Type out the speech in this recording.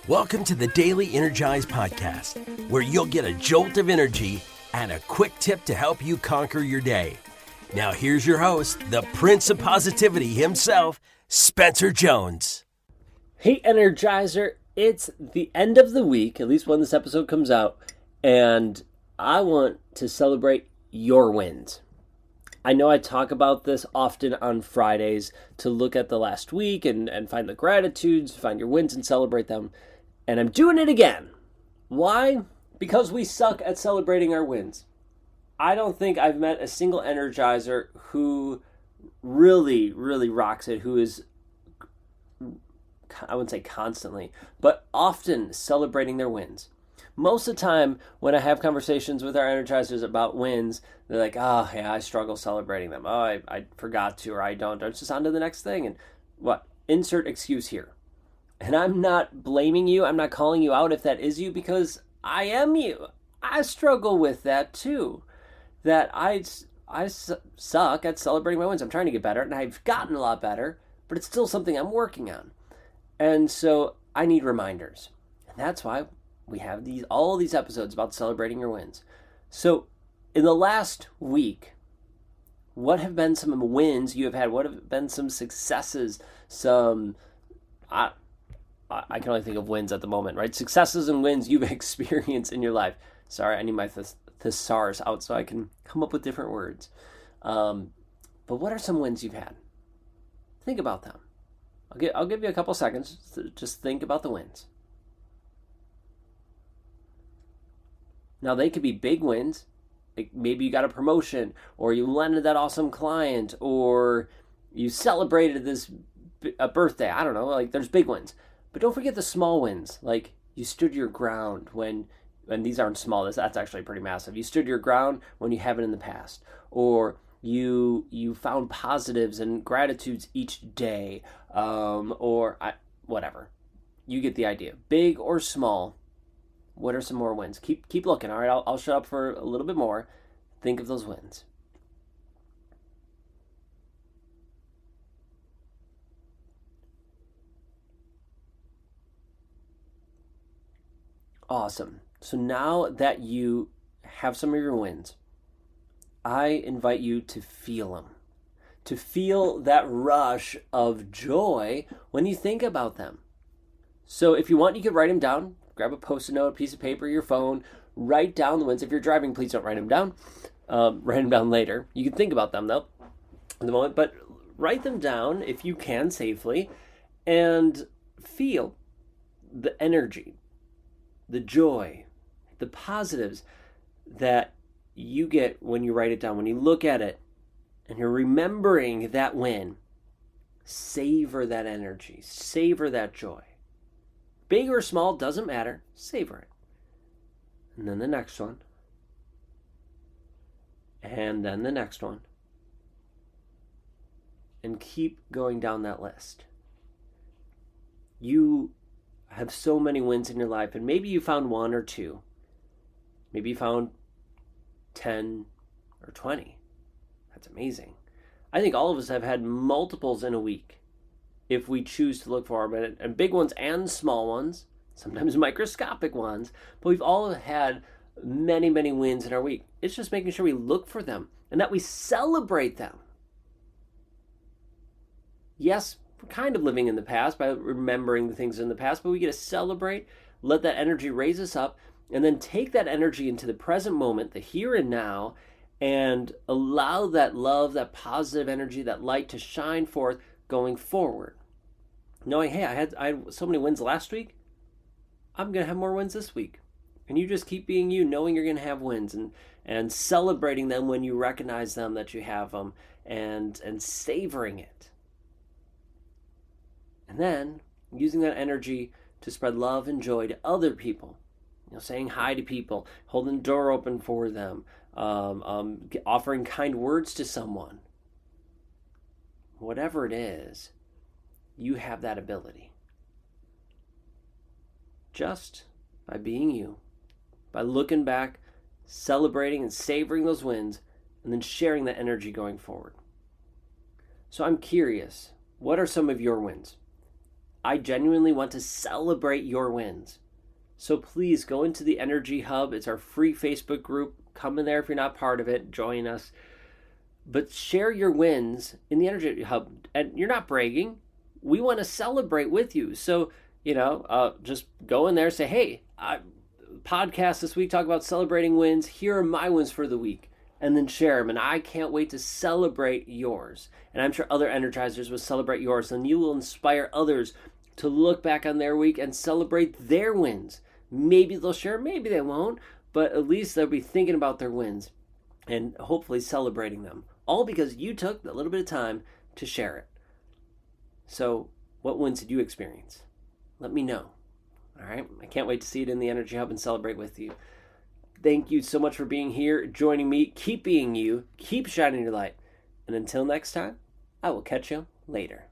Welcome to the Daily Energize Podcast, where you'll get a jolt of energy and a quick tip to help you conquer your day. Now here's your host, the Prince of Positivity himself, Spencer Jones. Hey Energizer, it's the end of the week, at least when this episode comes out, and I want to celebrate your wins. I know I talk about this often on Fridays to look at the last week and find the gratitudes, find your wins and celebrate them. And I'm doing it again. Why? Because we suck at celebrating our wins. I don't think I've met a single Energizer who really rocks it, who is, I wouldn't say constantly, but often celebrating their wins. Most of the time, when I have conversations with our Energizers about wins, they're like, oh, yeah, I struggle celebrating them. Oh, I forgot to, or I don't. It's just on to the next thing. And what? Insert excuse here. And I'm not blaming you. I'm not calling you out if that is you, because I am you. I struggle with that too. That I suck at celebrating my wins. I'm trying to get better, and I've gotten a lot better, but it's still something I'm working on. And so I need reminders. And that's why we have all these episodes about celebrating your wins. So in the last week, what have been some wins you have had? What have been some successes? I can only think of wins at the moment, right? Successes and wins you've experienced in your life. Sorry, I need my thesaurus out so I can come up with different words. But what are some wins you've had? Think about them. I'll give you a couple seconds to just think about the wins. Now, they could be big wins. Like maybe you got a promotion, or you landed that awesome client, or you celebrated a birthday. I don't know, like there's big wins. But don't forget the small wins. Like you stood your ground when these aren't small, that's actually pretty massive. You stood your ground when you haven't in the past. Or you found positives and gratitudes each day. Whatever. You get the idea. Big or small. What are some more wins? Keep looking, all right? I'll shut up for a little bit more. Think of those wins. Awesome. So now that you have some of your wins, I invite you to feel them. To feel that rush of joy when you think about them. So if you want, you could write them down. Grab a Post-it note, a piece of paper, your phone, write down the wins. If you're driving, please don't write them down. Write them down later. You can think about them, though, at the moment. But write them down, if you can, safely, and feel the energy, the joy, the positives that you get when you write it down. When you look at it and you're remembering that win, savor that energy, savor that joy. Big or small, doesn't matter. Savor it. And then the next one. And then the next one. And keep going down that list. You have so many wins in your life, and maybe you found one or two. Maybe you found 10 or 20. That's amazing. I think all of us have had multiples in a week, if we choose to look for them, and big ones and small ones, sometimes microscopic ones, but we've all had many wins in our week. It's just making sure we look for them and that we celebrate them. Yes, we're kind of living in the past by remembering the things in the past, but we get to celebrate, let that energy raise us up, and then take that energy into the present moment, the here and now, and allow that love, that positive energy, that light to shine forth going forward. Knowing, hey, I had so many wins last week, I'm going to have more wins this week. And you just keep being you, knowing you're going to have wins, and celebrating them when you recognize them, that you have them, and savoring it. And then using that energy to spread love and joy to other people. Saying hi to people, holding the door open for them, offering kind words to someone. Whatever it is, you have that ability. Just by being you, by looking back, celebrating and savoring those wins, and then sharing that energy going forward. So I'm curious, what are some of your wins? I genuinely want to celebrate your wins. So please go into the Energy Hub. It's our free Facebook group. Come in there if you're not part of it. Join us. But share your wins in the Energy Hub. And you're not bragging. We want to celebrate with you. So, just go in there and say, hey, podcast this week, talk about celebrating wins. Here are my wins for the week. And then share them. And I can't wait to celebrate yours. And I'm sure other Energizers will celebrate yours. And you will inspire others to look back on their week and celebrate their wins. Maybe they'll share, maybe they won't. But at least they'll be thinking about their wins and hopefully celebrating them. All because you took a little bit of time to share it. So what wins did you experience? Let me know. All right. I can't wait to see it in the Energy Hub and celebrate with you. Thank you so much for being here, joining me. Keep being you. Keep shining your light. And until next time, I will catch you later.